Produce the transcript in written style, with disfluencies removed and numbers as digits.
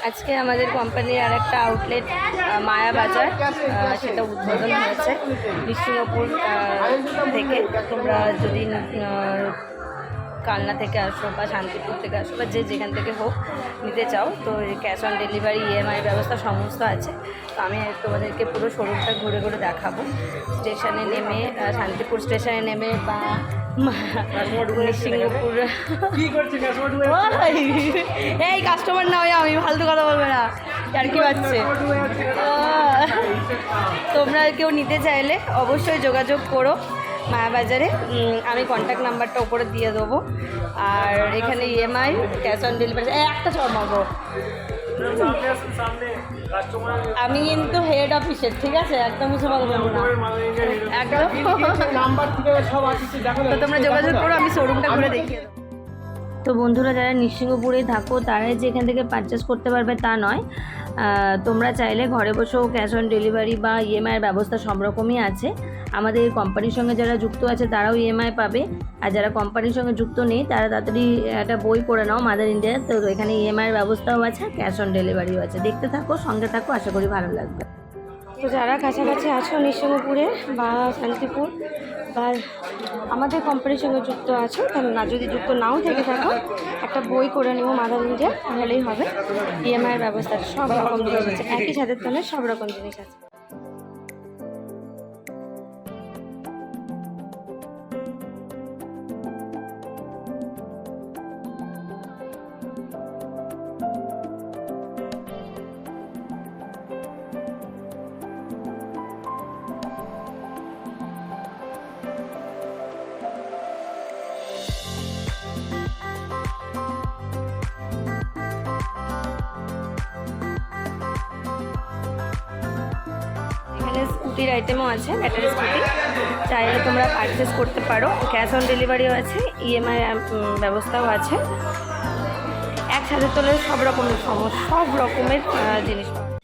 আজকে আমাদের কোম্পানির আর একটা আউটলেট মায়া বাজার সেটা উদ্বোধন হয়েছে নিশ্চিঙ্গপুর থেকে। তোমরা যদি কালনা থেকে আসো বা শান্তিপুর থেকে আসো বা যে যেখান থেকে হোক নিতে চাও তো ক্যাশ অন ডেলিভারি ইএমআই ব্যবস্থা সমস্ত আছে। তো আমি তোমাদেরকে পুরো শোরুমটা ঘুরে ঘুরে দেখাবো। স্টেশনে নেমে শান্তিপুর স্টেশনে নেমে বা নিশ্চিঙ্গপুর এই কাস্টমার না হয় আমি ফালতু কথা বলবে না আর কি পাচ্ছে। তোমরা কেউ নিতে চাইলে অবশ্যই যোগাযোগ করো মায়া বাজারে। আমি কন্ট্যাক্ট নাম্বারটা উপরে দিয়ে দেবো। আর এখানে ইএমআই ক্যাশ অন ডেলিভারি একটা চড়াবো। আমি কিন্তু হেড অফিসের, ঠিক আছে? একদম কিছু বলবো না, একদম। তো তোমরা যোগাযোগ করো, আমি শোরুমটা ঘুরে দেখিয়ে দেবো। তো বন্ধুরা যারা নিশ্চিঙ্গপুরেই থাকো তারাই যে এখান থেকে পারচেস করতে পারবে তা নয়। তোমরা চাইলে ঘরে বসেও ক্যাশ অন ডেলিভারি বা ইএমআইয়ের ব্যবস্থা সব রকমই আছে। আমাদের কোম্পানির সঙ্গে যারা যুক্ত আছে তারাও ইএমআই পাবে, আর যারা কোম্পানির সঙ্গে যুক্ত নেই তারা তাড়াতাড়ি একটা বই পড়ে নাও মাদার ইন্ডিয়া। তো এখানে ইএমআইয়ের ব্যবস্থাও আছে, ক্যাশ অন ডেলিভারিও আছে। দেখতে থাকো, সঙ্গে থাকো, আশা করি ভালো লাগবে। তো যারা কাছাকাছি আছো নিশ্চিঙ্গপুরে বা শান্তিপুর বা আমাদের কোম্পানির সঙ্গে যুক্ত আছো, না যদি যুক্ত নাও থেকে থাকো একটা বই করে নেবো মাদার ইন্ডিয়া, তাহলেই হবে। ইএমআইয়ের ব্যবস্থা সব রকম জিনিস আছে, একই ছাদের তলায় সব রকম জিনিস আছে। স্কুটির আইটেমও আছে, ব্যাটারি স্কুটি, চাইলে তোমরা পারচেস করতে পারো। ক্যাশ অন ডেলিভারিও আছে, ইএমআই ব্যবস্থাও আছে। এক ছাদের তলায় সব রকমের জিনিস পাওয়া যায়।